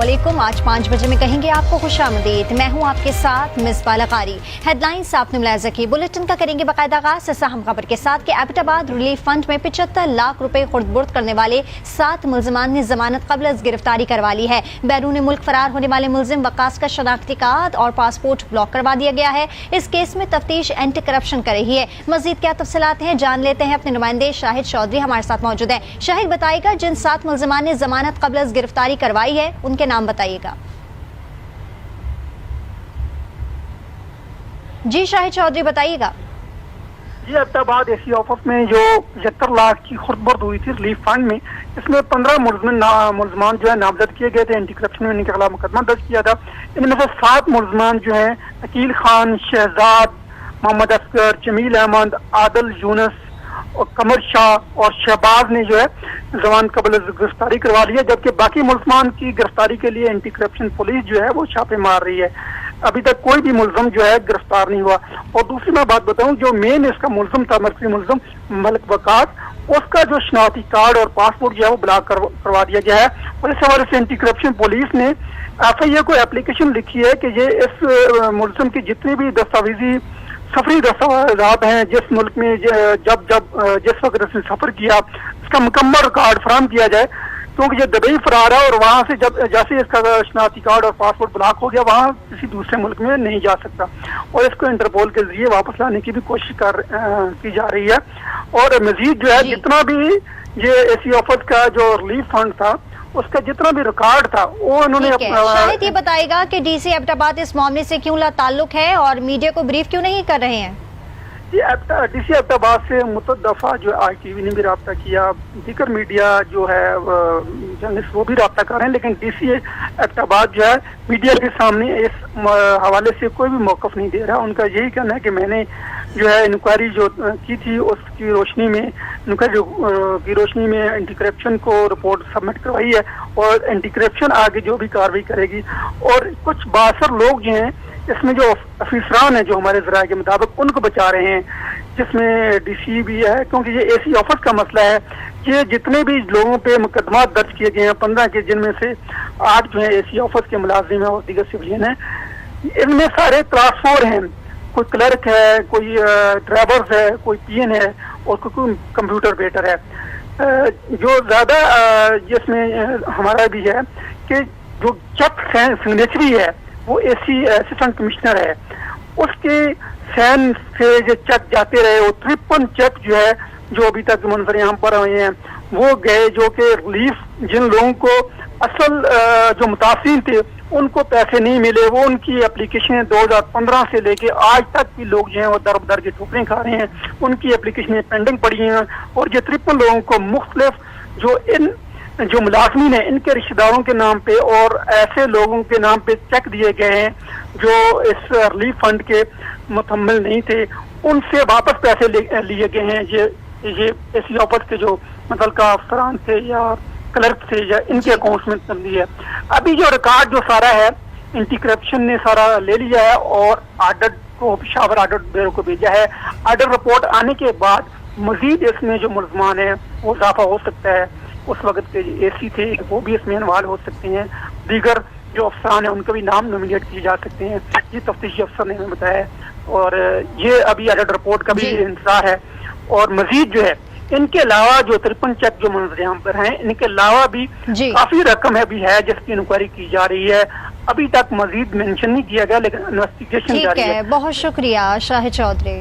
अस्सलामुअलैकुम। आज 5 बजे में कहेंगे आपको खुशामदीद। मैं हूं आपके साथ मिसबा लकारी। हेडलाइंस आपने मुलाहिजा की। बुलेटिन का करेंगे बाकायदा आगाज़ से अहम खबर के साथ कि एबटाबाद रिलीफ फंड में 75 लाख रुपए खुर्द-बुर्द करने वाले 7 मुलजमान ने जमानत कबल अज़ गिरफ्तारी करवा ली है। बैरून मुल्क फरार होने वाले मुलजिम वक्कास का शनाख्ती कार्ड और पासपोर्ट ब्लॉक करवा दिया गया है। इस केस में तफ्तीश एंटी करप्शन कर रही है। मजीद क्या तफसीलात हैं जान लेते हैं। अपने नुमाइंदे शाहिद चौधरी हमारे साथ मौजूद हैं। शाहिद बताएगा, जिन 7 मुलजमान ने जमानत कबल अज़ गिरफ्तारी करवाई है उनके नाम बताइएगा। जी शाहिद चौधरी बताइएगा। जी, एबटाबाद एसी ऑफिस में जो 75 लाख की खुर्द-बुर्द हुई थी रिलीफ फंड में, इसमें 15 मुलजमान जो है नामजद किए गए थे। एंटी करप्शन में इनके खिलाफ मुकदमा दर्ज किया था। इनमें से 7 मुलजमान जो है अकील खान, शहजाद, मोहम्मद असगर, जमील अहमद, आदिल यूनुस और कमर शाह और शहबाज ने जो है जमानत कबल गिरफ्तारी करवा ली है। जबकि बाकी मुलजमान की गिरफ्तारी के लिए एंटी करप्शन पुलिस जो है वो छापे मार रही है। अभी तक कोई भी मुलजम जो है गिरफ्तार नहीं हुआ। और दूसरी मैं बात बताऊं, जो मेन इसका मुलजम था, मरकजी मुलजम मलिक वकास, उसका जो शनाख्ती कार्ड और पासपोर्ट जो है वो ब्लॉक करवा दिया गया है। और इस हवाले से एंटी करप्शन पुलिस ने FIA को एप्लीकेशन लिखी है कि ये इस मुलजम की जितनी भी दस्तावेजी सफरी दस्तावेजात हैं, जिस मुल्क में जिस वक्त इसने सफर किया, इसका मुकम्मल रिकॉर्ड फराहम किया जाए। क्योंकि ये दुबई फरार है और वहाँ से जैसे इसका शनाख्ती कार्ड और पासपोर्ट ब्लॉक हो गया, वहाँ किसी दूसरे मुल्क में नहीं जा सकता। और इसको इंटरपोल के जरिए वापस लाने की भी कोशिश की जा रही है। और मजीद जो है जितना भी ये एसी ऑफिस का जो रिलीफ फंड था, उसका जितना भी रिकॉर्ड था वो उन्होंने शायद ये बताएगा कि DC एबटाबाद इस मामले से क्यों लाताल्लुक है और मीडिया को ब्रीफ क्यों नहीं कर रहे हैं। DC एबटाबाद से मुतदफा जो ITV ने भी रब्ता किया, दीगर मीडिया जो है जर्नलिस्ट वो भी रब्ता कर रहे हैं, लेकिन DC एबटाबाद जो है मीडिया के सामने इस हवाले से कोई भी मौक़िफ़ नहीं दे रहा। उनका यही कहना है कि मैंने जो है इंक्वायरी जो की थी उसकी रोशनी में एंटी करप्शन को रिपोर्ट सबमिट करवाई है और एंटी करप्शन आगे जो भी कार्रवाई करेगी। और कुछ बासर लोग जो हैं इसमें जो अफसरान हैं जो हमारे ज़राए के मुताबिक उनको बचा रहे हैं, जिसमें DC भी है। क्योंकि ये एसी ऑफिस का मसला है कि जितने भी लोगों पे मुकदमा दर्ज किए गए हैं 15 के, जिनमें से 8 जो है एसी ऑफिस के मुलाजिम हैं और दीगर सिविलियन हैं। इनमें सारे क्लास 4 हैं, कोई क्लर्क है, कोई ड्राइवर्स है, कोई PN है और कोई कंप्यूटर ऑपरेटर है। जो ज़्यादा जिसमें हमारा भी है कि जो चेक सिग्नेचरी है वो असिस्टेंट कमिश्नर है, उसके सैन से जो चेक जाते रहे, वो 53 चेक जो है जो अभी तक मंजर यहाँ पर हुए हैं वो गए, जो कि रिलीफ जिन लोगों को असल जो मुतासिर थे उनको पैसे नहीं मिले, वो उनकी एप्लीकेशन 2015 से लेके आज तक भी लोग जो हैं वो दर बदर की ठोकरें खा रहे हैं, उनकी एप्लीकेशनें पेंडिंग पड़ी हैं। और ये 53 लोगों को मुख्तलिफ जो मुलाजमीन है इनके रिश्तेदारों के नाम पे और ऐसे लोगों के नाम पे चेक दिए गए हैं जो इस रिलीफ फंड के मुतम्मिल नहीं थे, उनसे वापस पैसे लिए गए हैं। ये एसी ऑफिस के जो मुतल्लिका अफसरान थे या क्लर्क थे या इनके अकाउंट्स में तब्दीली है। अभी जो रिकॉर्ड जो सारा है एंटी करप्शन ने सारा ले लिया है और ऑडिट को पेशावर ऑडिट ब्यूरो को भेजा है। ऑडिट रिपोर्ट आने के बाद मजीद इसमें जो मुलजमान है वो इजाफा हो सकता है। उस वक्त के AC थे वो भी इसमें इन्वॉल्व हो सकते हैं, दीगर जो अफसरान है उनके भी नाम नॉमिनेट किए जा सकते हैं, ये तफ्तीशी अफसर ने हमें बताया। और ये अभी ऑडिट रिपोर्ट का भी इंतजार है। और मजीद जो है इनके अलावा जो 53 चेक जो मंजर यहाँ पर हैं, इनके अलावा भी काफी रकम है भी है जिसकी इंक्वायरी की जा रही है। अभी तक मजीद मेंशन नहीं किया गया, लेकिन इन्वेस्टिगेशन जारी है। बहुत शुक्रिया शाहिद चौधरी।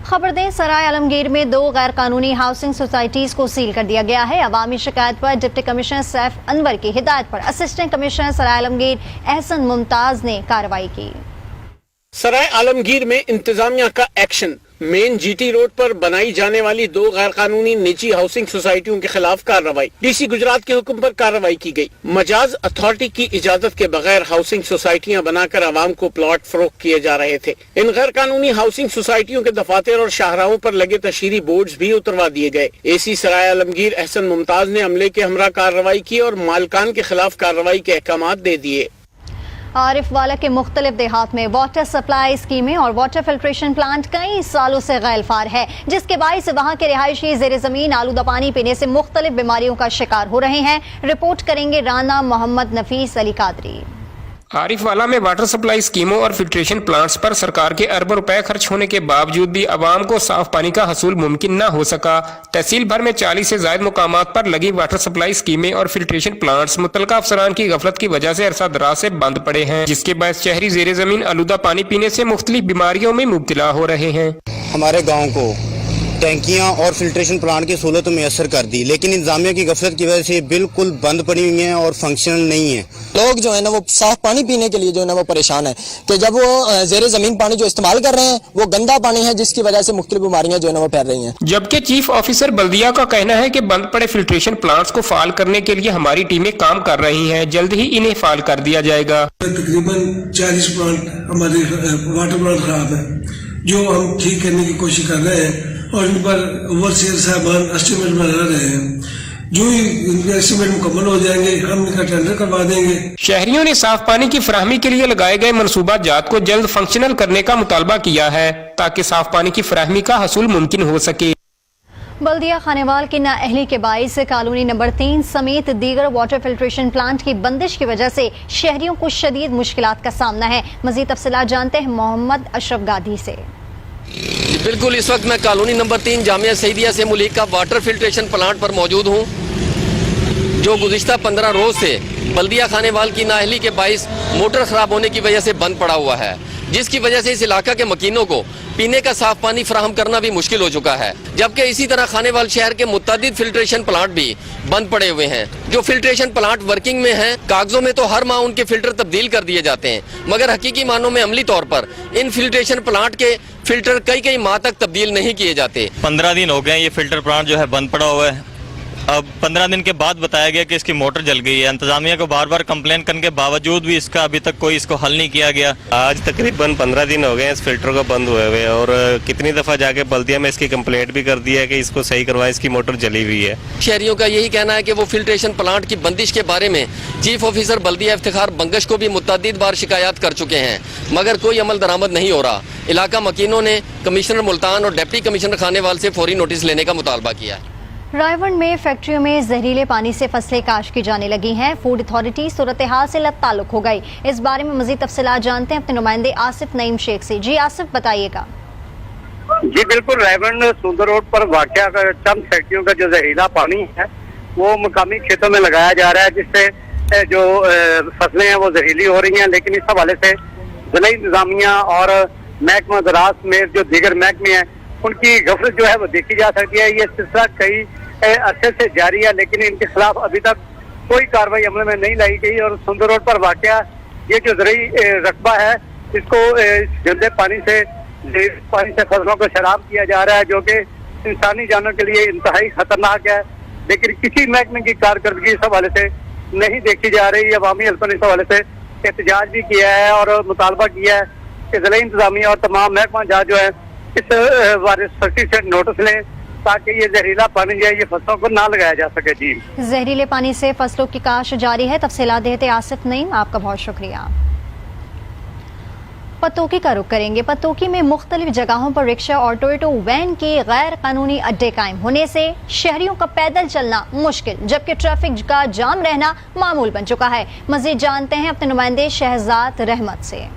खबर दें, सराय आलमगीर में 2 गैर कानूनी हाउसिंग सोसाइटीज को सील कर दिया गया है। अवामी शिकायत पर डिप्टी कमिश्नर सैफ अनवर की हिदायत पर असिस्टेंट कमिश्नर सराय आलमगीर एहसन मुमताज ने कार्रवाई की। सराय आलमगीर में इंतजामिया का एक्शन। मेन GT रोड पर बनाई जाने वाली 2 गैर कानूनी निजी हाउसिंग सोसाइटियों के खिलाफ कार्रवाई। DC गुजरात के हुक्म पर कार्रवाई की गई। मजाज अथॉरिटी की इजाजत के बगैर हाउसिंग सोसाइटियां बनाकर आवाम को प्लॉट फरोख्त किए जा रहे थे। इन गैर कानूनी हाउसिंग सोसाइटियों के दफातर और शाहराहों पर लगे तशहीरी बोर्ड्स भी उतरवा दिए गए। AC सराय आलमगीर एहसन मुमताज ने अमले के हमरा कार्रवाई की और मालकान के खिलाफ कार्रवाई के अहकामात दे दिए। आरिफ वाला के मुख्तलिफ देहात में वाटर सप्लाई स्कीमें और वाटर फिल्ट्रेशन प्लांट कई सालों से गैरफार है, जिसके बाइस वहां के रिहायशी ज़ेर ज़मीन आलूदा पानी पीने से मुख्तलिफ बीमारियों का शिकार हो रहे हैं। रिपोर्ट करेंगे राना मोहम्मद नफीस अली कादरी। आरिफ वाला में वाटर सप्लाई स्कीमों और फिल्ट्रेशन प्लांट्स पर सरकार के अरबों रुपए खर्च होने के बावजूद भी आवाम को साफ पानी का हसूल मुमकिन न हो सका। तहसील भर में 40 से ज्यादा मुकामात पर लगी वाटर सप्लाई स्कीमें और फिल्ट्रेशन प्लांट्स मुतलका अफसरान की गफलत की वजह से अरसा दराज से बंद पड़े हैं, जिसके बाद शहरी ज़ेर ज़मीन आलूदा पानी पीने से मुख्तलिफ बीमारियों में मुब्तला हो रहे हैं। हमारे गाँव को टैंकियां और फिल्ट्रेशन प्लांट की सहूलत मैसर कर दी, लेकिन इंतजामिया की गफलत की वजह से बिल्कुल बंद पड़ी हुई हैं और फंक्शनल नहीं है। लोग जो है ना वो साफ पानी पीने के लिए जो है ना वो परेशान है कि जब वो ज़ेर ज़मीन पानी जो इस्तेमाल कर रहे हैं वो गंदा पानी है, जिसकी वजह से मुख्तलिफ बीमारियां जो है ना वो फैल रही हैं। जबकि चीफ ऑफिसर बल्दिया का कहना है कि बंद पड़े फिल्ट्रेशन प्लांट्स को फाल करने के लिए हमारी टीमें काम कर रही हैं, जल्द ही इन्हें फाल कर दिया जाएगा। तकरीबन 40 प्लांट हमारे वाटर प्लांट खराब है, जो हम ठीक करने की कोशिश कर रहे हैं और इन पर ओवरसीयर साहबान एस्टिमेट बना रहे हैं। जो ही इनके एस्टिमेट मुकम्मल हो जाएंगे हम इनका टेंडर करवा देंगे। शहरियों ने साफ पानी की फराहमी के लिए लगाए गए मनसूबा जात को जल्द फंक्शनल करने का मुतालबा किया है, ताकि साफ पानी की फराहमी का हसूल मुमकिन हो सके। बल्दिया खानेवाल की नाअहली के बाइस कॉलोनी नंबर 3 समेत दीगर वाटर फिल्ट्रेशन प्लांट की बंदिश की वजह से शहरियों को शदीद मुश्किलात का सामना है। मजीद तफसीलात जानते हैं मोहम्मद अशरफ गादी से। बिल्कुल, इस वक्त मैं कॉलोनी नंबर 3 जामिया सईदिया से मुल्क का वाटर फिल्ट्रेशन प्लांट पर मौजूद हूँ, जो गुज़िश्ता 15 रोज से बल्दिया खानेवाल की नाअहली के बाइस मोटर खराब होने की वजह से बंद पड़ा हुआ है, जिसकी वजह से इस इलाका के मकीनों को पीने का साफ पानी फराहम करना भी मुश्किल हो चुका है। जबकि इसी तरह खानेवाल शहर के मुतअद्दिद फिल्ट्रेशन प्लांट भी बंद पड़े हुए हैं। जो फिल्ट्रेशन प्लांट वर्किंग में हैं, कागजों में तो हर माह उनके फिल्टर तब्दील कर दिए जाते हैं, मगर हकीकी मानों में अमली तौर पर इन फिल्ट्रेशन प्लांट के फिल्टर कई माह तक तब्दील नहीं किए जाते। 15 दिन हो गए ये फिल्टर प्लांट जो है बंद पड़ा हुआ है। अब 15 दिन के बाद बताया गया कि इसकी मोटर जल गई है। इंतजामिया को बार बार कंप्लेन करने के बावजूद भी इसका अभी तक कोई इसको हल नहीं किया गया। आज तकरीबन 15 दिन हो गए इस फिल्टर को बंद हुए हुए, और कितनी दफ़ा जाके बल्दिया में इसकी कंप्लेंट भी कर दी है कि इसको सही करवाएं, इसकी मोटर जली हुई है। शहरियों का यही कहना है कि वो फिल्ट्रेशन प्लांट की बंदिश के बारे में चीफ ऑफिसर बल्दिया इफ्तिखार बंगश को भी मुतअद्दिद बार शिकायत कर चुके हैं, मगर कोई अमल दरामद नहीं हो रहा। इलाका मकीनों ने कमिश्नर मुल्तान और डिप्टी कमिश्नर खानेवाल से फौरी नोटिस लेने का मुतालबा किया है। रायवंड में फैक्ट्रियों में जहरीले पानी से फसलें काश की जाने लगी हैं। फूड अथॉरिटी सूरत हाल से ताल्लुक हो गई। इस बारे में मजीद तफसीलात जानते हैं अपने नुमाइंदे आसिफ नईम शेख से। जी आसिफ, बताइएगा। जी बिल्कुल, रायवंड सुंदर रोड पर वाक़या चंद फैक्ट्रियों का जो जहरीला पानी है वो मुकामी खेतों में लगाया जा रहा है, जिससे जो फसलें हैं वो जहरीली हो रही हैं। लेकिन इस हवाले से जिला इंतजामिया और महकमा ज़राअत में जो दीगर महकमे हैं उनकी गफलत जो है वो देखी जा सकती है। ये सिलसिला कई अरसे से जारी है, लेकिन इनके खिलाफ अभी तक कोई कार्रवाई अमल में नहीं लाई गई। और सुंदर रोड पर वाक़या ये जो ज़रूरी रकबा है, इसको गंदे पानी से फसलों को शराब किया जा रहा है, जो कि इंसानी जानों के लिए इंतहाई खतरनाक है। लेकिन किसी महकमे की कारकर्दगी इस हवाले से नहीं देखी जा रही। अवामी हल्कों ने इस हवाले से एहतजाज भी किया है और मुतालबा किया है कि जिला इंतजामिया और तमाम महकमा जहाँ जो है इस बारे सख्ती से नोटिस लें, ताकि ये जहरीला पानी जो है ये फसलों को ना लगाया जा सके। जी, जहरीले पानी से फसलों की काश जारी है। तफसीलात देते आसिफ नईम, आपका बहुत शुक्रिया। पतोकी का रुख करेंगे। पतोकी में मुख्तलिफ जगहों पर रिक्शा और टोयोटो वैन के गैर कानूनी अड्डे कायम होने से शहरियों का पैदल चलना मुश्किल, जबकि ट्रैफिक का जाम रहना मामूल बन चुका है। मजीद जानते हैं अपने नुमाइंदे शहजाद रहमत से।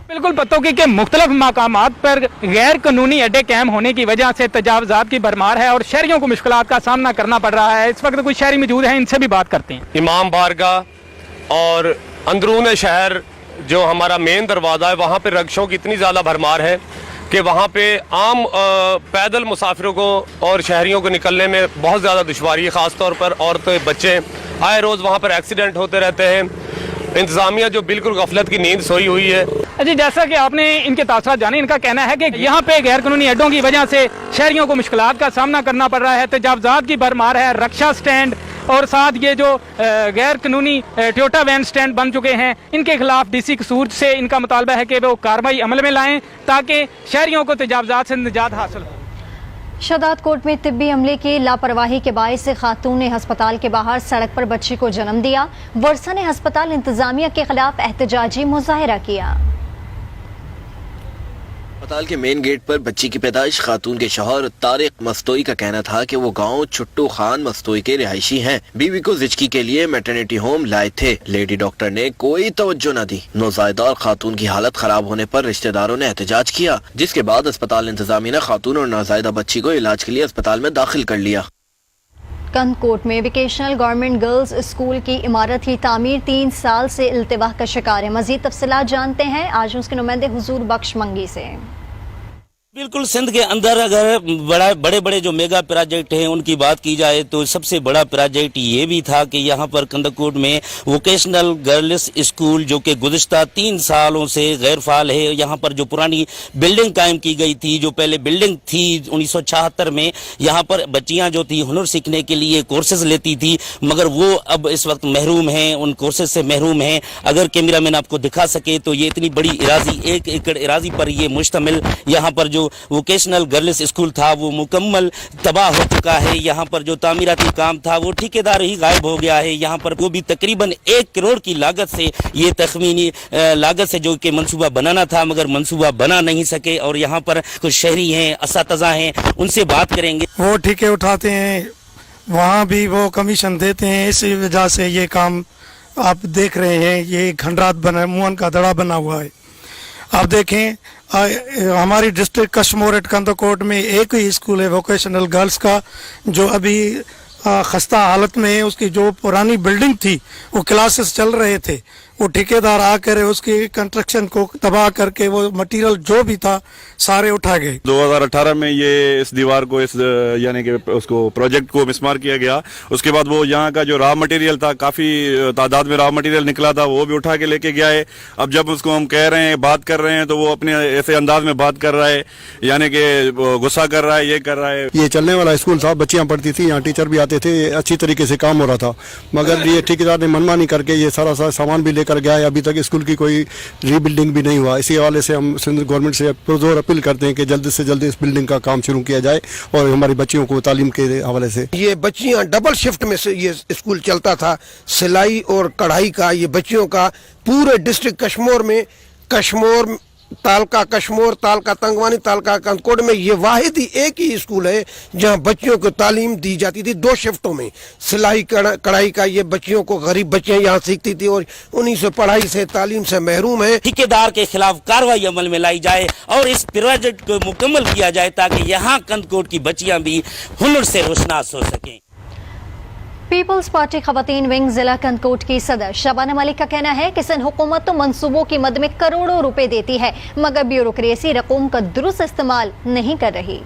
बिल्कुल, पतोकी के मुख्तलिफ मकामात पर गैर कानूनी अड्डे कायम होने की वजह से तजावजात की भरमार है और शहरियों को मुश्किलात का सामना करना पड़ रहा है। इस वक्त कुछ शहरी मौजूद हैं, इनसे भी बात करते हैं। इमाम बारगाह और अंदरून शहर जो हमारा मेन दरवाज़ा है, वहाँ पे रिक्शों की इतनी ज़्यादा भरमार है कि वहाँ पे आम पैदल मुसाफिरों को और शहरियों को निकलने में बहुत ज़्यादा दुश्वारी है। ख़ास तौर पर औरतें, बच्चे, आए रोज़ वहाँ पर एक्सीडेंट होते रहते हैं। इंतजामिया जो बिल्कुल गफलत की नींद सोई हुई है। जी, जैसा कि आपने इनके तासुरात जाने, इनका कहना है कि यहाँ पे गैर कानूनी अड्डों की वजह से शहरियों को मुश्किलात का सामना करना पड़ रहा है। तजावजात की भरमार है, रक्षा स्टैंड और साथ ये जो गैर कानूनी टोयोटा वैन स्टैंड बन चुके हैं, इनके खिलाफ डीसी कसूर से इनका मुतालबा है कि वो कार्रवाई अमल में लाएं ताकि शहरियों को तजावजात से निजात हासिल हो। शदाद कोर्ट में तिब्बी अमले की लापरवाही के बायस खातून ने अस्पताल के बाहर सड़क पर बच्ची को जन्म दिया। वर्षा ने अस्पताल इंतजामिया के खिलाफ एहतजाजी मुजाहरा किया। अस्पताल के मेन गेट पर बच्ची की पैदाइश खातून के शौहर तारिक मस्तोई का कहना था कि वो गांव छुट्टू खान मस्तोई के रिहायशी हैं। बीवी को जिचकी के लिए मैटरनिटी होम लाए थे। लेडी डॉक्टर ने कोई तवज्जो न दी। नौज़ायदा और खातून की हालत खराब होने पर रिश्तेदारों ने एहतजाज किया, जिसके बाद अस्पताल इंतजामिया ने खातून और नौज़ायदा बच्ची को इलाज के लिए अस्पताल में दाखिल कर लिया। कंदकोट में वोकेशनल गवर्नमेंट गर्ल्स स्कूल की इमारत की तामीर 3 साल से इल्तिवा का शिकार है। मजीद तफसीलात जानते हैं आज उसके नुमाइंदे हुजूर बख्श मंगी से। बिल्कुल सिंध के अंदर अगर बड़े बड़े जो मेगा प्रोजेक्ट हैं उनकी बात की जाए तो सबसे बड़ा प्रोजेक्ट ये भी था कि यहाँ पर कंदकोट में वोकेशनल गर्ल्स स्कूल जो कि गुज़िश्ता 3 सालों से गैर फाल है। यहाँ पर जो पुरानी बिल्डिंग कायम की गई थी, जो पहले बिल्डिंग थी 1976 में, यहाँ पर बच्चियाँ जो थी हुनर सीखने के लिए कोर्सेज लेती थी, मगर वो अब इस वक्त महरूम हैं, उन कोर्सेज से महरूम हैं। अगर कैमरा मैन आपको दिखा सके तो ये इतनी बड़ी इराजी, 1 एकड़ इराजी पर ये मुश्तमिल यहाँ पर जो वोकेशनल गर्ल्स स्कूल था वो मुकम्मल तबाह हो चुका है। यहाँ पर जो तामीराती काम था वो ठेकेदार ही गायब हो गया है। यहाँ पर वो भी तकरीबन 1 करोड़ की लागत से, ये तखमीनी लागत से जो कि मंसूबा बनाना था, मगर मंसूबा बना नहीं सके। और यहाँ पर कुछ शहरी हैं, असातिज़ा हैं, उनसे बात करेंगे। वो ठेके उठाते हैं, वहाँ भी वो कमीशन देते हैं, इसी वजह से ये काम आप देख रहे हैं। ये खंडरात बना, मुअन का दड़ा बना हुआ है। आप देखें हमारी डिस्ट्रिक्ट कश्मीर कंदकोट में एक ही स्कूल है वोकेशनल गर्ल्स का, जो अभी खस्ता हालत में है। उसकी जो पुरानी बिल्डिंग थी वो क्लासेस चल रहे थे, वो ठेकेदार आकर उसकी कंस्ट्रक्शन को तबाह करके वो मटेरियल जो भी था सारे उठा गए। 2018 में ये इस दीवार को, इस यानी कि उसको प्रोजेक्ट को मिसमार किया गया। उसके बाद वो यहाँ का जो रॉ मटेरियल था, काफ़ी तादाद में रॉ मटेरियल निकला था, वो भी उठा के लेके गया है। अब जब उसको हम कह रहे हैं, बात कर रहे हैं, तो वो अपने ऐसे अंदाज में बात कर रहा है, यानी कि गुस्सा कर रहा है, ये कर रहा है। ये चलने वाला स्कूल था, बच्चियाँ पढ़ती थी, यहाँ टीचर भी आते थे, अच्छी तरीके से काम हो रहा था, मगर ये ठेकेदार ने मनमानी करके ये सारा सामान भी कर गया है। अभी तक स्कूल की कोई रीबिल्डिंग भी नहीं हुआ। इसी हवाले से हम सिंध गवर्नमेंट से पुरजोर अपील करते हैं कि जल्द से जल्द इस बिल्डिंग का काम शुरू किया जाए और हमारी बच्चियों को तालीम के हवाले से। ये बच्चियां डबल शिफ्ट में से ये स्कूल चलता था, सिलाई और कढ़ाई का। ये बच्चियों का पूरे डिस्ट्रिक्ट कश्मीर में, कश्मीर तालका कश्मीर, तालका तंगवानी, तालका कंदकोट में ये वाहिद ही एक ही स्कूल है जहां बच्चियों को तालीम दी जाती थी 2 शिफ्टों में। सिलाई कढ़ाई का ये बच्चियों को, गरीब बच्चियां यहाँ सीखती थी और उन्हीं से पढ़ाई से, तालीम से महरूम है। ठेकेदार के खिलाफ कार्रवाई अमल में लाई जाए और इस प्रोजेक्ट को मुकम्मल किया जाए ताकि यहाँ कंदकोट की बच्चियां भी हुनर से रोशनास हो सकें। पीपल्स पार्टी खवातीन विंग जिला कंदकोट की सदर शबाना मलिक का कहना है कि सिंध हुकूमत तो मंसूबों की मद में करोड़ों रुपए देती है, मगर ब्यूरोक्रेसी रकूम का दुरुस्त इस्तेमाल नहीं कर रही।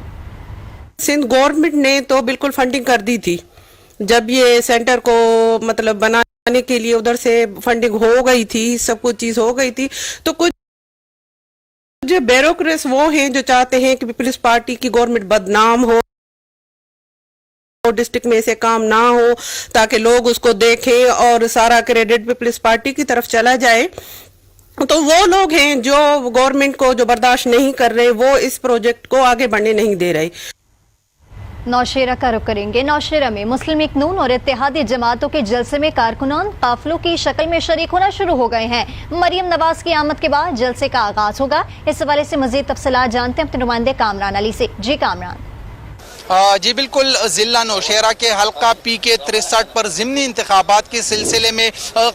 सिंध गवर्नमेंट ने तो बिल्कुल फंडिंग कर दी थी। जब ये सेंटर को मतलब बनाने के लिए उधर से फंडिंग हो गई थी, सब कुछ चीज हो गई थी, तो कुछ जो ब्यूरोक्रेट्स वो हैं जो चाहते हैं कि पीपल्स पार्टी की गवर्नमेंट बदनाम हो, डिस्ट्रिक्ट में से काम ना हो, ताकि लोग उसको देखें और सारा क्रेडिट पीपल्स पार्टी की तरफ चला जाए। तो वो लोग हैं जो गवर्नमेंट को जो बर्दाश्त नहीं कर रहे, वो इस प्रोजेक्ट को आगे बढ़ने नहीं दे रहे। नौशेरा का रुख करेंगे। नौशेरा में मुस्लिम लीग नून और इत्तेहादी जमातों के जलसे में कारकुनान काफिलों की शक्ल में शरीक होना शुरू हो गए हैं। मरियम नवाज की आमद के बाद जलसे का आगाज होगा। इस हवाले से मजीद तफसीलात जानते हैं अपने नुमाइंदे कामरान अली से। जी कामरान। जी बिल्कुल, जिला नौशेरा के हल्का PK 63 पर ज़िमनी इंतखाबात के सिलसिले में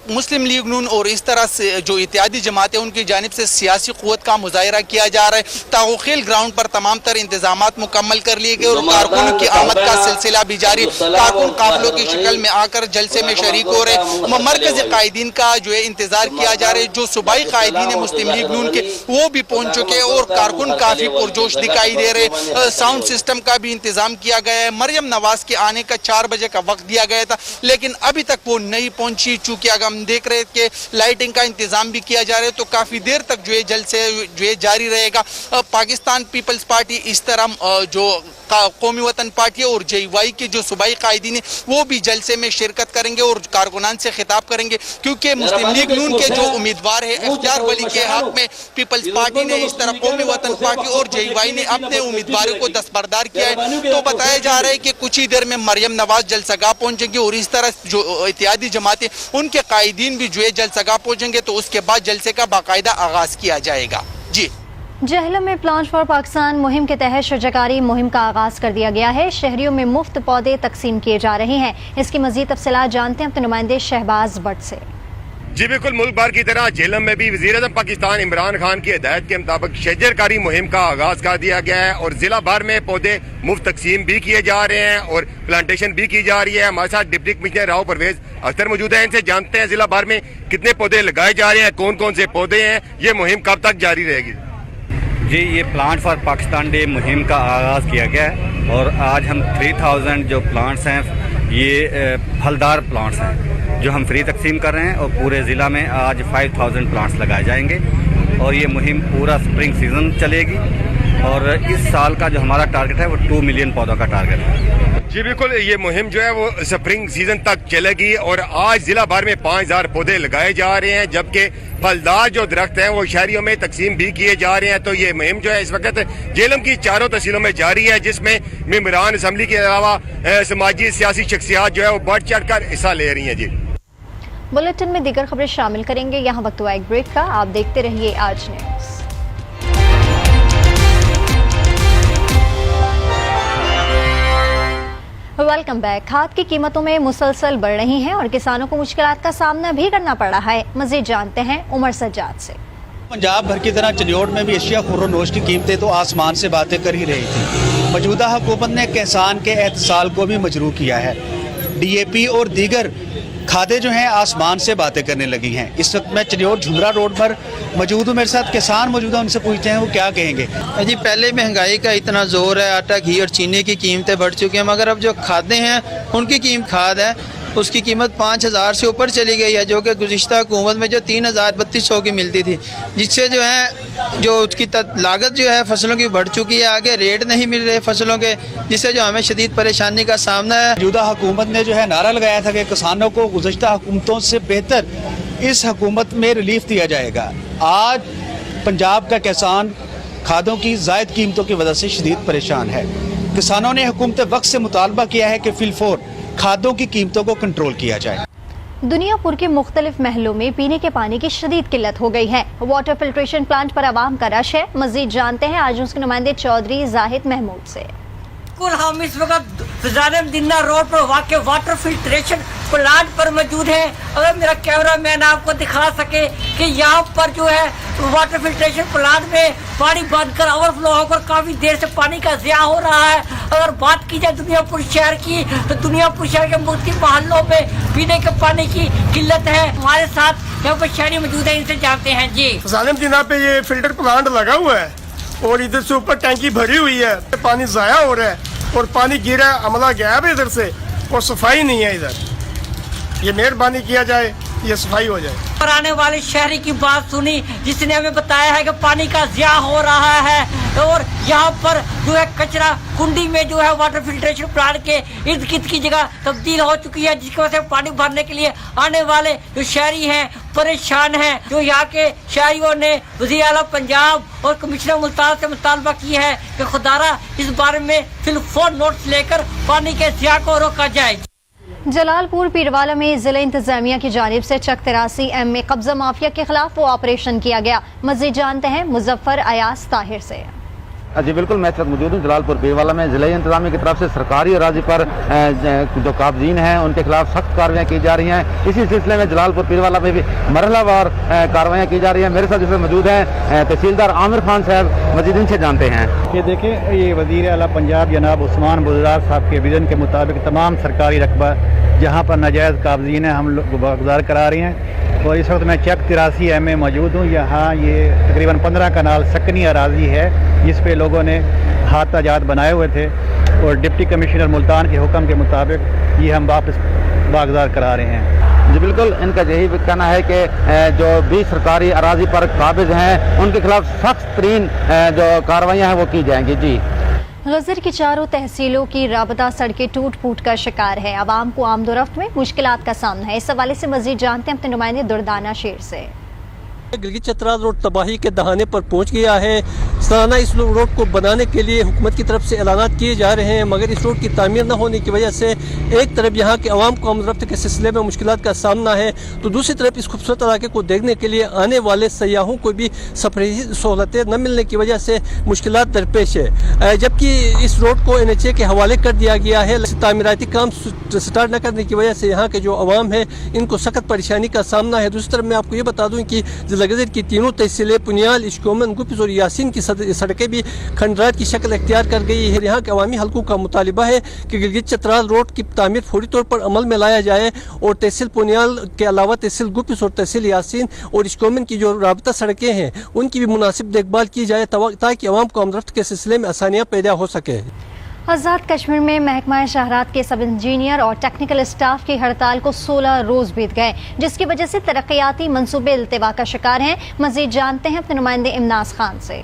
मुस्लिम लीग नून और इस तरह से जो इत्तेहादी जमातें उनकी जानिब से सियासी क़ुव्वत का मुजाहिरा किया जा रहा है। ताउखील ग्राउंड पर तमाम तर इंतजामात मुकम्मल कर लिए गए और कारकुनों की आमद का सिलसिला भी जारी। कारकुन काफिलों की शक्ल में आकर जलसे में शरीक हो रहे। मरकज़ी कायदीन का जो है इंतजार किया जा रहा है। जो सूबाई कायदीन है मुस्लिम लीग नून के, वो भी पहुंच चुके हैं और कारकुन काफ़ी पुरजोश दिखाई दे रहे। साउंड सिस्टम का भी इंतजाम किया गया है। मरियम नवाज के आने का 4 बजे का वक्त दिया गया था, लेकिन अभी तक वो नहीं पहुंची। चूंकि अगर हम देख रहे कि लाइटिंग का इंतजाम भी किया जा रहा है, तो काफी देर तक जो है जलसे जो है जारी रहेगा। पाकिस्तान पीपल्स पार्टी इस तरह जो कौमी वतन पार्टी और JY के जो सूबाई कायदीन है वो भी जलसे में शिरकत करेंगे और कारकुनान से खिताब करेंगे, क्योंकि मुस्लिम लीग नून के जो उम्मीदवार है इख्तियार वली के हक में पीपल्स पार्टी ने, इस तरह कौमी वतन पार्टी और JY ने अपने उम्मीदवारों को दस्तबरदार किया है। तो बताया जा रहा है कि कुछ ही देर में मरियम नवाज जलसगाह पहुंचेंगे और इस तरह जो इत्तेहादी जमातें उनके कायदीन भी जो है जलसगाह पहुंचेंगे, तो उसके बाद जलसे का बाकायदा आगाज किया जाएगा। जी जहलम में प्लांट फॉर पाकिस्तान मुहिम के तहत शजाकारी मुहिम का आगाज कर दिया गया है। शहरियों में मुफ्त पौधे तकसीम किए जा रहे हैं। इसकी मजीद तफसीलात जानते हैं अपने नुमाइंदे शहबाज भट्ट से। जी बिल्कुल, मुल्क भर की तरह झेलम में भी वज़ीर-ए-आज़म पाकिस्तान इमरान खान की हिदायत के मुताबिक शजरकारी मुहिम का आगाज कर दिया गया है और जिला भर में पौधे मुफ्त तकसीम भी किए जा रहे हैं और प्लांटेशन भी की जा रही है। हमारे साथ डिप्टी कमिश्नर राव परवेज अख्तर मौजूद है, इनसे जानते हैं जिला भर में कितने पौधे लगाए जा रहे हैं, कौन कौन से पौधे हैं, ये मुहिम कब तक जारी रहेगी? जी, ये प्लांट फॉर पाकिस्तान डे मुहिम का आगाज़ किया गया है और आज हम 3000 जो प्लांट्स हैं, ये फलदार प्लांट्स हैं जो हम फ्री तकसीम कर रहे हैं और पूरे ज़िला में आज 5000 प्लांट्स लगाए जाएंगे और ये मुहिम पूरा स्प्रिंग सीज़न चलेगी और इस साल का जो हमारा टारगेट है वो 2 मिलियन पौधों का टारगेट है। जी बिल्कुल, ये मुहिम जो है वो स्प्रिंग सीजन तक चलेगी और आज जिला भर में 5000 पौधे लगाए जा रहे हैं, जबकि फलदार जो दरख्त हैं वो शहरियों में तकसीम भी किए जा रहे हैं। तो ये मुहिम जो है इस वक्त झेलम की चारों तहसीलों में जारी है, जिसमें मेंबरान असम्बली के अलावा समाजी सियासी शख्सियात जो है वो बढ़ चढ़ कर हिस्सा ले रही हैं। जी बुलेटिन में दीगर खबरें शामिल करेंगे, यहाँ वक्त हुआ एक ब्रेक का। आप देखते रहिए आज न्यूज़। Welcome back. खाद की कीमतों में मुसलसल बढ़ रही हैं और किसानों को मुश्किलात का सामना भी करना पड़ रहा है। मज़ीद जानते हैं उमर सज्जाद से। पंजाब भर की तरह चंडियोड़ में भी अशिया खुर्रनोश की कीमतें तो आसमान से बातें कर ही रही थी। मौजूदा हुकूमत ने किसान के एहतसाल को भी मजरूह किया है। DAP और दीगर खादें जो हैं आसमान से बातें करने लगी हैं। इस वक्त मैं चंडियोड़ झुमरा रोड पर मौजूद हूँ, मेरे साथ किसान मौजूद हैं, उनसे पूछते हैं वो क्या कहेंगे। जी, पहले महंगाई का इतना जोर है, आटा घी और चीनी की कीमतें बढ़ चुकी हैं, मगर अब जो खादें हैं उनकी कीमत खाद है उसकी कीमत 5000 से ऊपर चली गई है, जो कि गुज़िश्ता हुकूमत में जो 3200 की मिलती थी, जिससे जो है जो उसकी लागत जो है फसलों की बढ़ चुकी है। आगे रेट नहीं मिल रहे फसलों के, जिससे जो हमें शदीद परेशानी का सामना है। मौजूदा हुकूमत ने जो है नारा लगाया था कि किसानों को गुज़िश्ता हुकूमतों से बेहतर इस हुकूमत में रिलीफ दिया जाएगा। आज पंजाब का किसान खादों की ज़ायद कीमतों की वजह से शदीद परेशान है। किसानों ने हुकूमत वक्त से मुतालबा किया है कि फिलफौर खादों की कीमतों को कंट्रोल किया जाए। दुनियापुर के मुख्तलिफ महलों में पीने के पानी की शदीद किल्लत हो गई है। वाटर फिल्ट्रेशन प्लांट पर आवाम का रश है। मजीद जानते हैं आज उसके नुमाइंदे चौधरी जाहिद महमूद से। हम इस वक्त मदीना रोड पर वाक़ वाटर फिल्ट्रेशन प्लांट पर मौजूद है। अगर मेरा कैमरा मैन आपको दिखा सके कि यहाँ पर जो है वाटर फिल्ट्रेशन प्लांट में पानी बंद कर ओवरफ्लो होकर काफी देर से पानी का ज़िया हो रहा है। अगर बात की जाए दुनियापुर शहर की, तो दुनियापुर शहर के मुख्तलिफ मोहल्लों में पीने के पानी की किल्लत है। हमारे साथ यहाँ पर शहरी मौजूद है, इनसे जानते हैं। जी जालिम जिना पे ये फिल्टर प्लांट लगा हुआ है और इधर से ऊपर टैंकी भरी हुई है, पानी ज़ाया हो रहा है और पानी गिरा है, अमला गायब है इधर से और सफाई नहीं है इधर। ये मेहरबानी किया जाए, ये सफाई हो जाए। और आने वाले शहरी की बात सुनी, जिसने हमें बताया है कि पानी का ज़िया हो रहा है और यहाँ पर जो है कचरा कुंडी में जो है वाटर फिल्ट्रेशन प्लांट के इर्द गिर्द की जगह तब्दील हो चुकी है, जिसकी वजह से पानी भरने के लिए आने वाले जो शहरी हैं परेशान हैं। जो यहाँ के शहरियों ने वज़ीर आला पंजाब और कमिश्नर मुल्तान से मुतालबा की है कि खुदारा इस बारे में फिलफौर नोट्स लेकर पानी के ज़िया को रोका जाए। जलालपुर पीरवाला में जिला इंतजामिया की जानिब से चक 83M में कब्जा माफिया के खिलाफ वो ऑपरेशन किया गया। मज़ीद जानते हैं मुजफ्फर अयास ताहिर से। जी बिल्कुल, मैं इस वक्त मौजूद हूँ जलालपुर पीरवाला में। जिला इंतजामिया की तरफ से सरकारी अराजी पर जो काबजीन हैं उनके खिलाफ सख्त कार्रवाइयाँ की जा रही हैं। इसी सिलसिले में जलालपुर पीरवाला में भी मरहलावार कार्रवाइयाँ की जा रही हैं। मेरे साथ इसमें मौजूद हैं तहसीलदार आमिर खान साहब, मजीद इनसे जानते हैं। ये देखें, ये वज़ीर आला पंजाब जनाब उस्मान बुज़दार साहब के विज़न के मुताबिक तमाम सरकारी रकबा जहाँ पर नाजायज़ काबजीन है हम लोग गुज़ार करा रही हैं। और इस वक्त मैं चक 83M में मौजूद हूँ। यहाँ ये तकरीबन 15 कनाल सकनी अराजी है जिस पे लोगों ने हाथ आजाद बनाए हुए थे और डिप्टी कमिश्नर मुल्तान के हुक्म के मुताबिक ये हम वापस बागजार करा रहे हैं। जी बिल्कुल, इनका यही कहना है कि जो भी सरकारी अराजी पर काबिज हैं उनके खिलाफ सख्त तरीन जो कार्रवाइयाँ हैं वो की जाएंगी। जी गजर की चारों तहसीलों की राबता सड़कें टूट फूट का शिकार है। आवाम को आमदोरफ्त में मुश्किलात का सामना है। इस हवाले से मजीद जानते हैं अपने नुमाइंदे दुर्दाना शेर से। गिलगित चतराल रोड तबाही के दहाने पर पहुंच गया है। सालाना इस रोड को बनाने के लिए हुकूमत की तरफ से ऐलानात किए जा रहे हैं, मगर इस रोड की तामीर न होने की वजह से एक तरफ यहाँ के अवाम को आमदरफ्त के सिलसिले में मुश्किलात का सामना है, तो दूसरी तरफ इस खूबसूरत इलाके को देखने के लिए आने वाले सयाहों को भी सफरी सहूलतें न मिलने की वजह से मुश्किलात दरपेश है। जबकि इस रोड को NHA के हवाले कर दिया गया है। तामीराती काम स्टार्ट न करने की वजह से यहाँ के जो अवाम है इनको सख्त परेशानी का सामना है। दूसरी तरफ मैं आपको ये बता दूँ कि गजर की तीनों तहसीलें पुनियाल, इश्कोमन, गुपिस और यासीन की सड़कें भी खंडरात की शक्ल इख्तियार कर गई है। यहाँ के अवामी हलकों का मुतालिबा है कि गिलगित चतराल रोड की तामीर फौरी तौर पर अमल में लाया जाए और तहसील पुनियाल के अलावा तहसील गुपिस और तहसील यासीन और इश्कोमन की जो राबता सड़कें हैं उनकी भी मुनासिब देखभाल की जाए ताकि अवाम को आमदरफ्त के सिलसिले में आसानियाँ पैदा हो सके। आज़ाद कश्मीर में महकमा शहरात के सब इंजीनियर और टेक्निकल स्टाफ की हड़ताल को 16 रोज बीत गए, जिसकी वजह से तरक्याती मंसूबे इल्तिवा का शिकार हैं। मजीद जानते हैं अपने नुमाइंदे इमनाज खान से।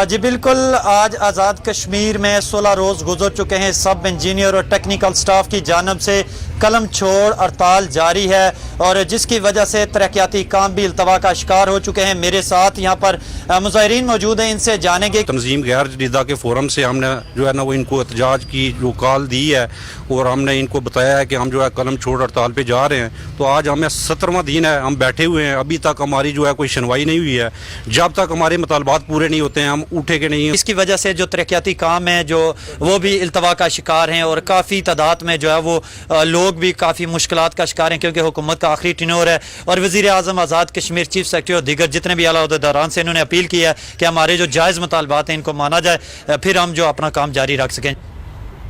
जी बिल्कुल, आज आज़ाद कश्मीर में 16 रोज़ गुजर चुके हैं। सब इंजीनियर और टेक्निकल स्टाफ की जानब से कलम छोड़ हड़ताल जारी है और जिसकी वजह से तरक्याती काम भी इल्तवा का शिकार हो चुके हैं। मेरे साथ यहाँ पर मुज़ाहिरीन मौजूद हैं, इनसे जानेंगे। तंजीम गैर जदीदा के फोरम से हमने जो है ना वो इनको एहतजाज की जो कॉल दी है और हमने इनको बताया है कि हम जो है कलम छोड़ हड़ताल पे जा रहे हैं। तो आज हमें 17वां दिन है, हम बैठे हुए हैं, अभी तक हमारी जो है कोई सुनवाई नहीं हुई है। जब तक हमारे मुतालबात पूरे नहीं होते हैं हम उठेंगे नहीं। इसकी वजह से जो तरक्याती काम है जो वो भी इल्तवा का शिकार हैं और काफ़ी तादाद में जो है वो लोग भी काफ़ी मुश्किलात का शिकार हैं, क्योंकि हुकूमत का आखिरी टिनोर है। और वज़ीर आज़म, आज़ाद कश्मीर चीफ सेक्रेटरी और दीगर जितने भी आला ओहदेदारान से इन्होंने अपील की है कि हमारे जो जायज़ मुतालबात हैं इनको माना जाए, फिर हम जो अपना काम जारी रख सकें।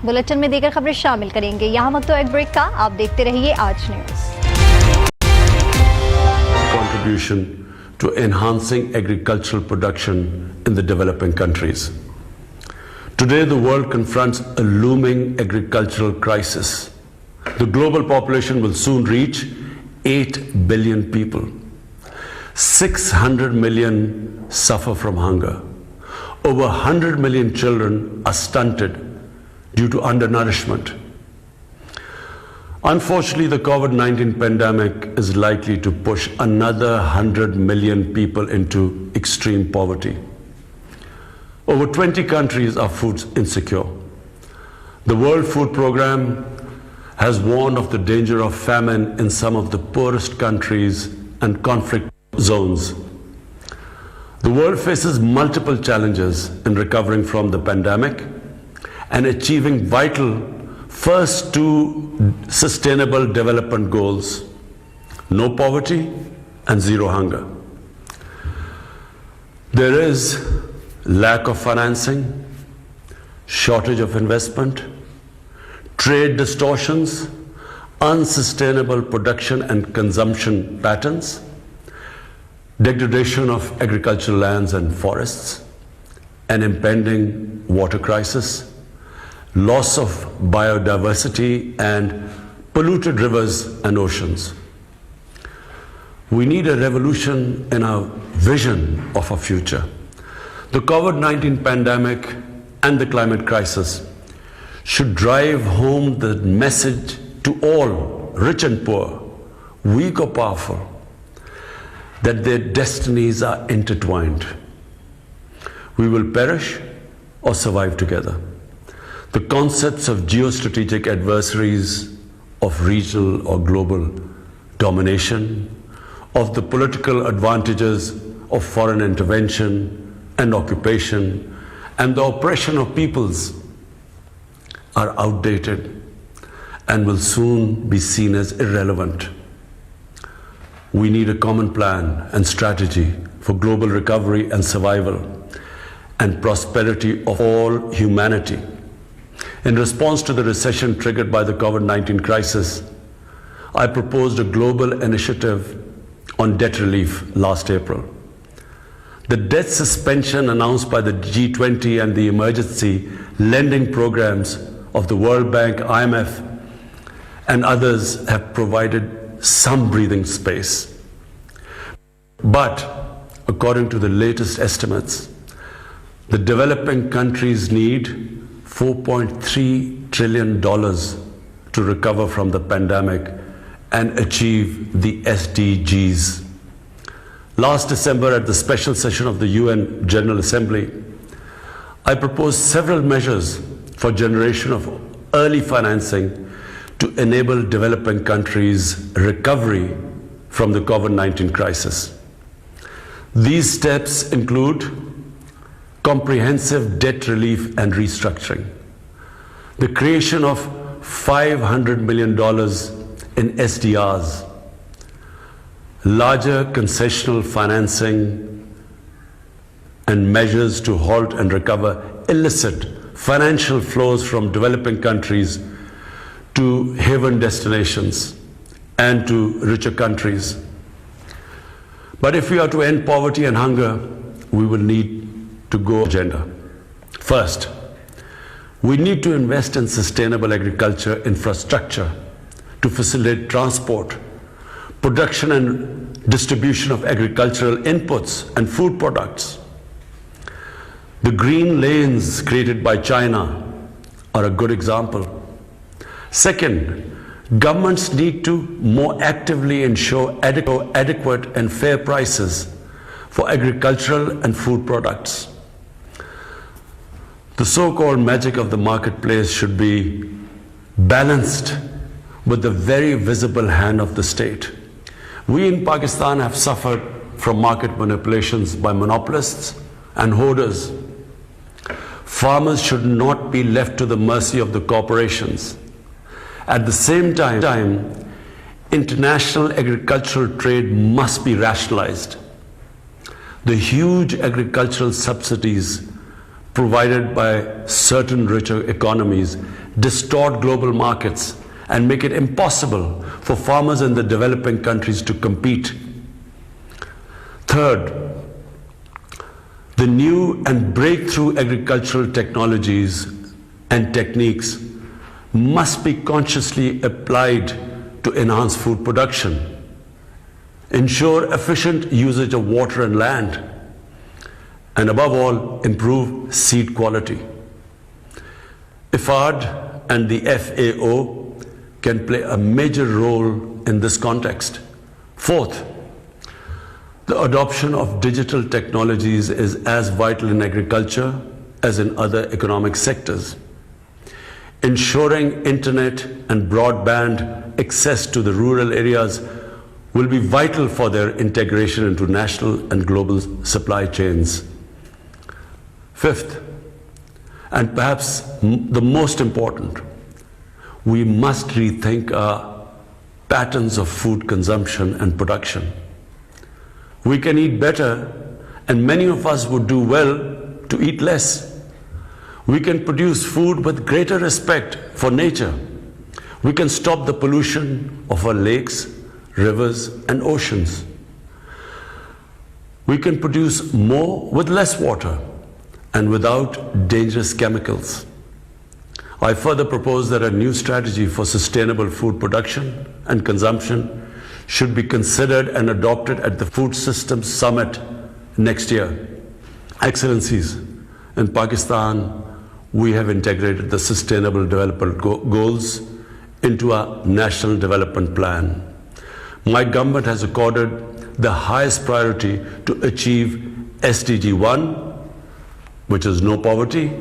बुलेटिन में दीगर खबरें शामिल करेंगे। यहाँ वक्त तो एक ब्रेक का, आप देखते रहिए आज news. Contribution to enhancing agricultural production in the developing countries. Today the world confronts a looming agricultural crisis. The global population will soon reach 8 billion people. 600 million suffer from hunger. Over 100 million children are stunted due to undernourishment. Unfortunately, the COVID-19 pandemic is likely to push another 100 million people into extreme poverty. Over 20 countries are food insecure. The World Food Programme has warned of the danger of famine in some of the poorest countries and conflict zones. The world faces multiple challenges in recovering from the pandemic and achieving vital first two sustainable development goals: no poverty and zero hunger. There is lack of financing, shortage of investment, trade distortions, unsustainable production and consumption patterns, degradation of agricultural lands and forests, an impending water crisis, loss of biodiversity and polluted rivers and oceans. We need a revolution in our vision of our future. The COVID-19 pandemic and the climate crisis should drive home the message to all, rich and poor, weak or powerful, that their destinies are intertwined. We will perish or survive together. The concepts of geostrategic adversaries, of regional or global domination, of the political advantages of foreign intervention and occupation, and the oppression of peoples are outdated and will soon be seen as irrelevant. We need a common plan and strategy for global recovery and survival and prosperity of all humanity. In response to the recession triggered by the COVID-19 crisis, I proposed a global initiative on debt relief last April. The debt suspension announced by the G20 and the emergency lending programs of the World Bank, IMF, and others have provided some breathing space. But according to the latest estimates, The developing countries need $4.3 trillion to recover from the pandemic and achieve the SDGs. Last December, at the special session of the UN General Assembly, I proposed several measures for generation of early financing to enable developing countries' recovery from the COVID-19 crisis. These steps include comprehensive debt relief and restructuring, the creation of $500 million in SDRs, larger concessional financing, and measures to halt and recover illicit financial flows from developing countries to haven destinations and to richer countries. But if we are to end poverty and hunger, we will need to go agenda. First, we need to invest in sustainable agriculture infrastructure to facilitate transport, production and distribution of agricultural inputs and food products. The green lanes created by China are a good example. Second, governments need to more actively ensure adequate and fair prices for agricultural and food products. The so-called magic of the marketplace should be balanced with the very visible hand of the state. We in Pakistan have suffered from market manipulations by monopolists and hoarders. Farmers should not be left to the mercy of the corporations. At the same time, international agricultural trade must be rationalized. The huge agricultural subsidies provided by certain richer economies distort global markets and make it impossible for farmers in the developing countries to compete. Third, the new and breakthrough agricultural technologies and techniques must be consciously applied to enhance food production, ensure efficient usage of water and land, and above all, improve seed quality. IFAD and the FAO can play a major role in this context. Fourth, the adoption of digital technologies is as vital in agriculture as in other economic sectors. Ensuring internet and broadband access to the rural areas will be vital for their integration into national and global supply chains. Fifth, and perhaps the most important, we must rethink our patterns of food consumption and production. We can eat better, and many of us would do well to eat less. We can produce food with greater respect for nature. We can stop the pollution of our lakes, rivers, and oceans. We can produce more with less water and without dangerous chemicals. I further propose that a new strategy for sustainable food production and consumption should be considered and adopted at the Food Systems Summit next year. Excellencies, in Pakistan, we have integrated the Sustainable Development Goals into our National Development Plan. My government has accorded the highest priority to achieve SDG 1, which is no poverty,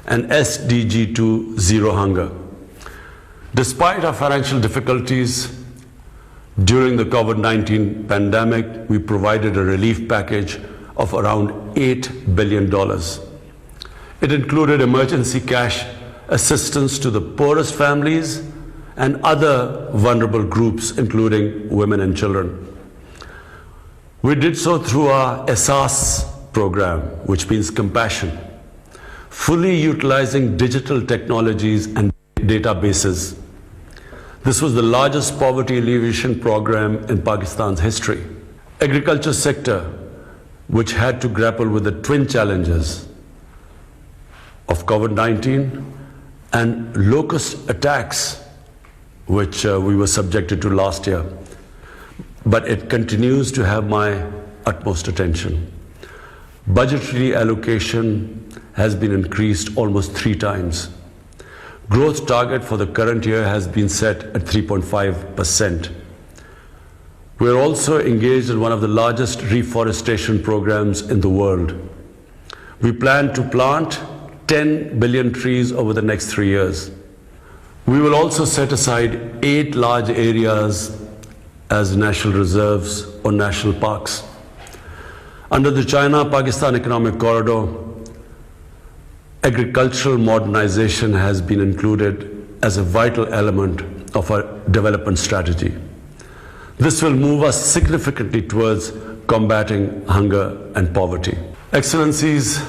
and SDG 2, zero hunger. Despite our financial difficulties, during the COVID-19 pandemic, we provided a relief package of around $8 billion. It included emergency cash assistance to the poorest families and other vulnerable groups, including women and children. We did so through our ESAS program, which means compassion, fully utilizing digital technologies and databases. This was the largest poverty alleviation program in Pakistan's history. Agriculture sector, which had to grapple with the twin challenges of COVID-19 and locust attacks, which we were subjected to last year. But it continues to have my utmost attention. Budgetary allocation has been increased almost 3 times. Growth target for the current year has been set at 3.5%. We are also engaged in one of the largest reforestation programs in the world. We plan to plant 10 billion trees over the next 3 years. We will also set aside 8 large areas as national reserves or national parks. Under the China-Pakistan Economic Corridor, agricultural modernization has been included as a vital element of our development strategy. This will move us significantly towards combating hunger and poverty. Excellencies,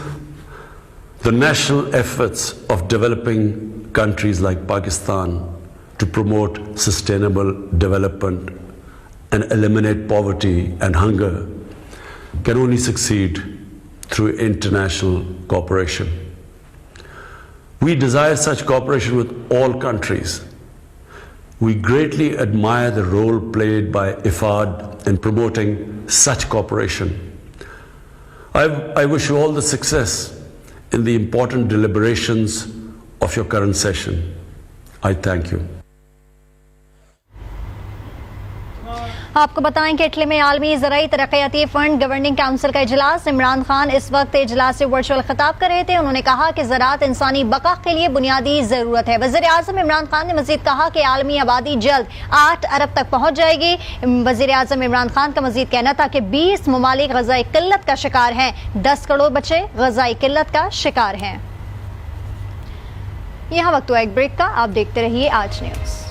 the national efforts of developing countries like Pakistan to promote sustainable development and eliminate poverty and hunger can only succeed through international cooperation. We desire such cooperation with all countries. We greatly admire the role played by IFAD in promoting such cooperation. I wish you all the success in the important deliberations of your current session. I thank you. आपको बताएं कि Italy में आलमी ज़राई तरक्याती fund governing council का इजलास। इमरान खान इस वक्त इजलास से वर्चुअल खिताब कर रहे थे। उन्होंने कहा कि ज़राअत इंसानी बका के लिए बुनियादी ज़रूरत है। वज़ीर आज़म इमरान खान ने मज़ीद कहा कि आलमी आबादी जल्द 8 अरब तक पहुँच जाएगी। वज़ीर आज़म इमरान खान का मज़ीद कहना था कि 20 ममालिक ग़ज़ाई किल्लत का शिकार हैं, 10 करोड़ बच्चे ग़ज़ाई किल्लत का शिकार हैं। यहाँ वक्त हुआ एक ब्रेक का, आप देखते रहिए आज न्यूज़।